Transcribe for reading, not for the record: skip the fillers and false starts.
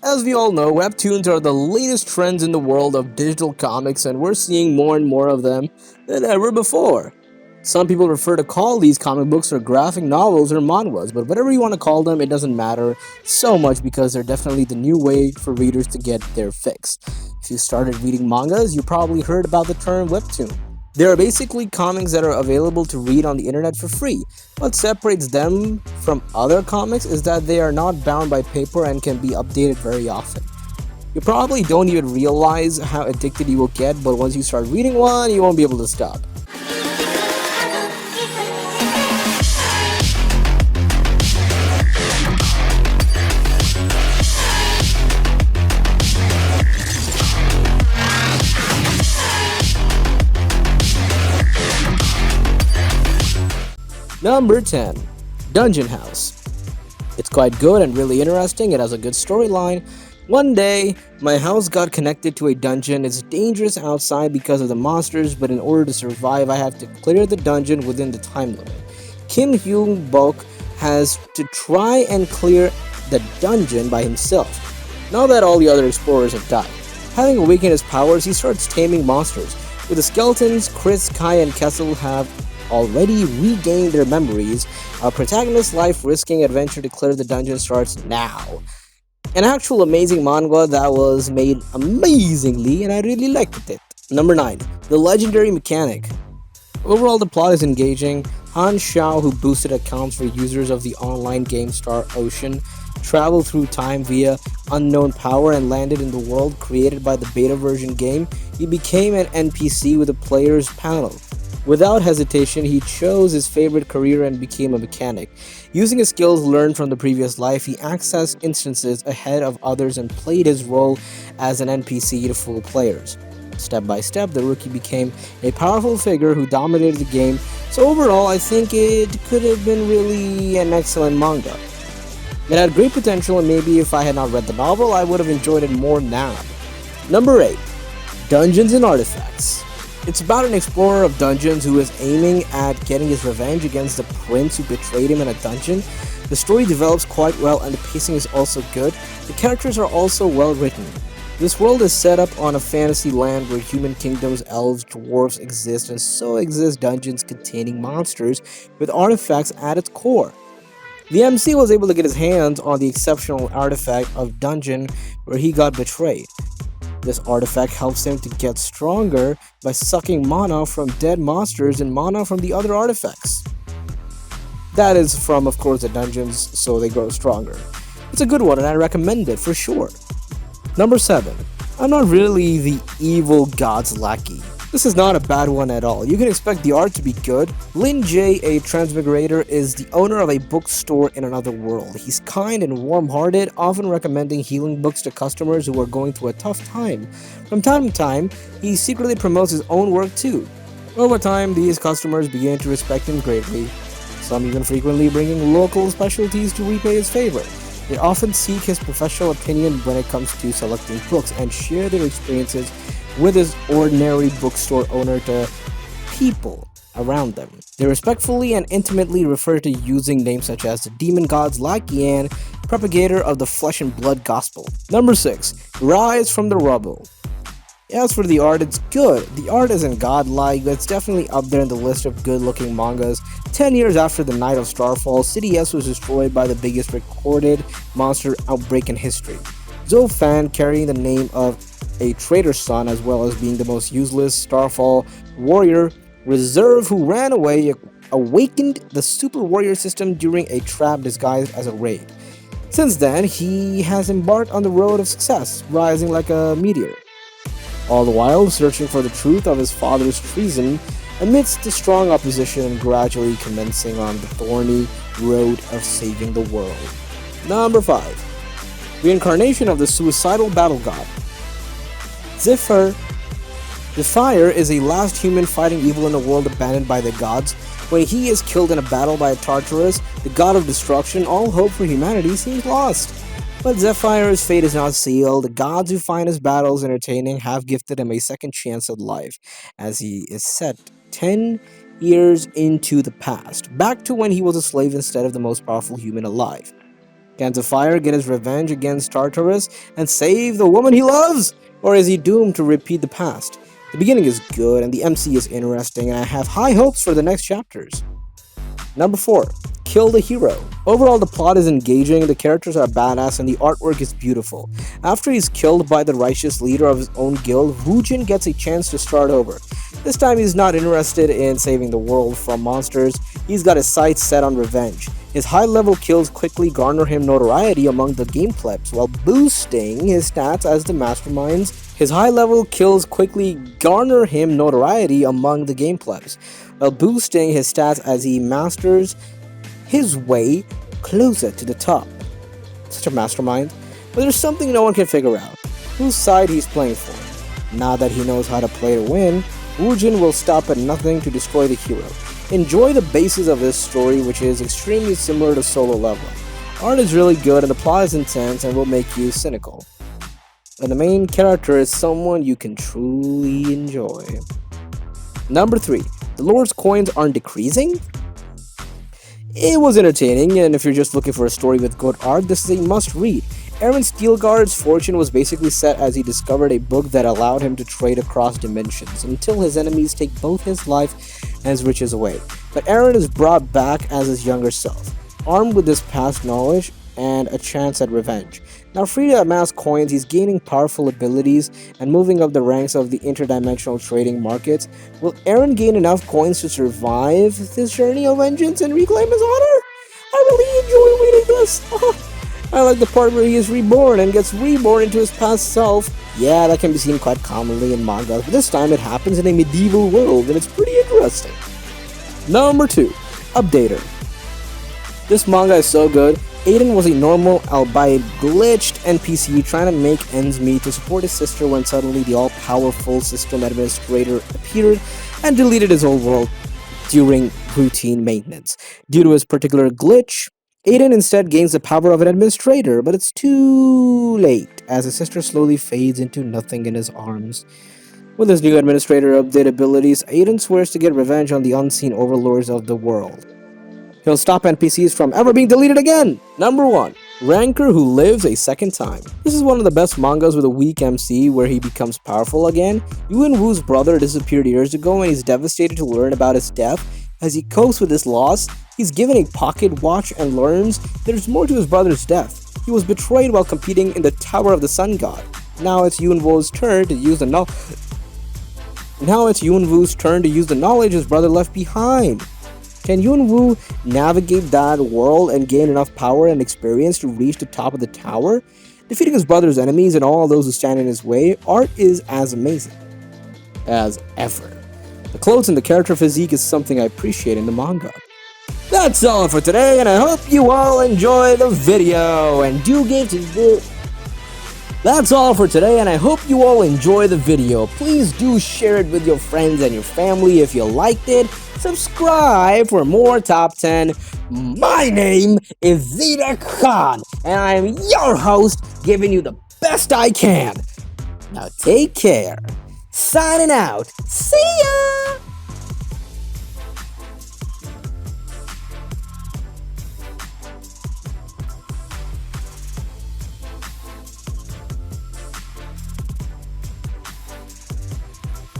As we all know, webtoons are the latest trends in the world of digital comics, and we're seeing more and more of them than ever before. Some people prefer to call these comic books or graphic novels or manhwas, but whatever you want to call them, it doesn't matter so much because they're definitely the new way for readers to get their fix. If you started reading mangas, you probably heard about the term webtoon. They are basically comics that are available to read on the internet for free. What separates them from other comics is that they are not bound by paper and can be updated very often. You probably don't even realize how addicted you will get, but once you start reading one, you won't be able to stop. Number 10. Dungeon House. It's quite good and really interesting. It has a good storyline. One day, my house got connected to a dungeon. It's dangerous outside because of the monsters, but in order to survive, I have to clear the dungeon within the time limit. Kim Hyung Bok has to try and clear the dungeon by himself, now that all the other explorers have died. Having awakened his powers, he starts taming monsters. With the skeletons, Chris, Kai, and Kessel have already regained their memories. Our protagonist's life-risking adventure to clear the dungeon starts now. An actual amazing manhwa that was made amazingly, and I really liked it. Number 9. The Legendary Mechanic. Overall, the plot is engaging. Han Xiao, who boosted accounts for users of the online game Star Ocean, traveled through time via unknown power and landed in the world created by the beta version game. He became an NPC with a player's panel. Without hesitation, he chose his favorite career and became a mechanic. Using his skills learned from the previous life, he accessed instances ahead of others and played his role as an NPC to fool players. Step by step, the rookie became a powerful figure who dominated the game, so overall, I think it could have been really an excellent manga. It had great potential, and maybe if I had not read the novel, I would have enjoyed it more now. Number 8. Dungeons and Artifacts. It's about an explorer of dungeons who is aiming at getting his revenge against the prince who betrayed him in a dungeon. The story develops quite well and the pacing is also good. The characters are also well written. This world is set up on a fantasy land where human kingdoms, elves, dwarves exist, and so exist dungeons containing monsters with artifacts at its core. The MC was able to get his hands on the exceptional artifact of dungeon where he got betrayed. This artifact helps him to get stronger by sucking mana from dead monsters and mana from the other artifacts. That is from, of course, the dungeons, so they grow stronger. It's a good one and I recommend it for sure. Number 7. I'm not really the evil god's lackey. This is not a bad one at all. You can expect the art to be good. Lin J, a transmigrator, is the owner of a bookstore in another world. He's kind and warm-hearted, often recommending healing books to customers who are going through a tough time. From time to time, he secretly promotes his own work too. Over time, these customers begin to respect him greatly, some even frequently bringing local specialties to repay his favor. They often seek his professional opinion when it comes to selecting books and share their experiences with his ordinary bookstore owner to people around them. They respectfully and intimately refer to using names such as the demon god's lackey and propagator of the flesh and blood gospel. Number 6. Rise from the Rubble. As for the art, it's good. The art isn't godlike, but it's definitely up there in the list of good-looking mangas. 10 years after the Night of Starfall, City S was destroyed by the biggest recorded monster outbreak in history. Zhou Fan, carrying the name of a traitor's son as well as being the most useless Starfall warrior reserve who ran away, awakened the super warrior system during a trap disguised as a raid. Since then, he has embarked on the road of success, rising like a meteor. All the while searching for the truth of his father's treason amidst the strong opposition and gradually commencing on the thorny road of saving the world. Number 5. Reincarnation of the suicidal battle god. Zephyr the Fire is a last human fighting evil in a world abandoned by the gods. When he is killed in a battle by Tartarus, the god of destruction, all hope for humanity seems lost. But Zephyr's fate is not sealed. The gods who find his battles entertaining have gifted him a second chance at life, as he is set 10 years into the past, back to when he was a slave instead of the most powerful human alive. Can Zephyr get his revenge against Tartarus and save the woman he loves? Or is he doomed to repeat the past? The beginning is good and the MC is interesting, and I have high hopes for the next chapters. Number 4. Kill the hero. Overall, the plot is engaging, the characters are badass, and the artwork is beautiful. After he's killed by the righteous leader of his own guild, Woojin gets a chance to start over. This time he's not interested in saving the world from monsters, he's got his sights set on revenge. His high-level kills quickly garner him notoriety among the game plebs, while boosting his stats as the masterminds. His high-level kills quickly garner him notoriety among the game plebs, while boosting his stats as he masters his way closer to the top. Such a mastermind, but there's something no one can figure out: whose side he's playing for. Now that he knows how to play to win, Woojin will stop at nothing to destroy the hero. Enjoy the basis of this story, which is extremely similar to Solo Leveling. Art is really good and the plot is intense and will make you cynical. And the main character is someone you can truly enjoy. Number 3. The Lord's coins aren't decreasing? It was entertaining, and if you're just looking for a story with good art, this is a must-read. Eren Steelguard's fortune was basically set as he discovered a book that allowed him to trade across dimensions until his enemies take both his life and his riches away. But Eren is brought back as his younger self, armed with this past knowledge and a chance at revenge. Now free to amass coins, he's gaining powerful abilities and moving up the ranks of the interdimensional trading markets. Will Eren gain enough coins to survive this journey of vengeance and reclaim his honor? I really enjoy reading this. I like the part where he is reborn and gets reborn into his past self. Yeah, that can be seen quite commonly in manga, but this time it happens in a medieval world and it's pretty interesting. Number 2. Updater. This manga is so good. Aiden was a normal, albeit glitched NPC trying to make ends meet to support his sister when suddenly the all-powerful system administrator appeared and deleted his whole world during routine maintenance. Due to his particular glitch, Aiden instead gains the power of an administrator, but it's too late as his sister slowly fades into nothing in his arms. With his new administrator update abilities, Aiden swears to get revenge on the unseen overlords of the world. He'll stop NPCs from ever being deleted again! Number 1. Ranker who lives a second time. This is one of the best mangas with a weak MC where he becomes powerful again. Yuan Wu's brother disappeared years ago and he's devastated to learn about his death. As he copes with this loss, he's given a pocket watch and learns there's more to his brother's death. He was betrayed while competing in the Tower of the Sun God. Now it's Yuan Wu's turn to use the knowledge his brother left behind. Can Yuan Wu navigate that world and gain enough power and experience to reach the top of the tower? Defeating his brother's enemies and all those who stand in his way, art is as amazing as ever. The clothes and the character physique is something I appreciate in the manga. That's all for today, and I hope you all enjoy the video, and do give to the... That's all for today, and I hope you all enjoy the video. Please do share it with your friends and your family if you liked it. Subscribe for more Top 10. My name is Zeta Khan, and I'm your host, giving you the best I can. Now take care. Signing out. See ya!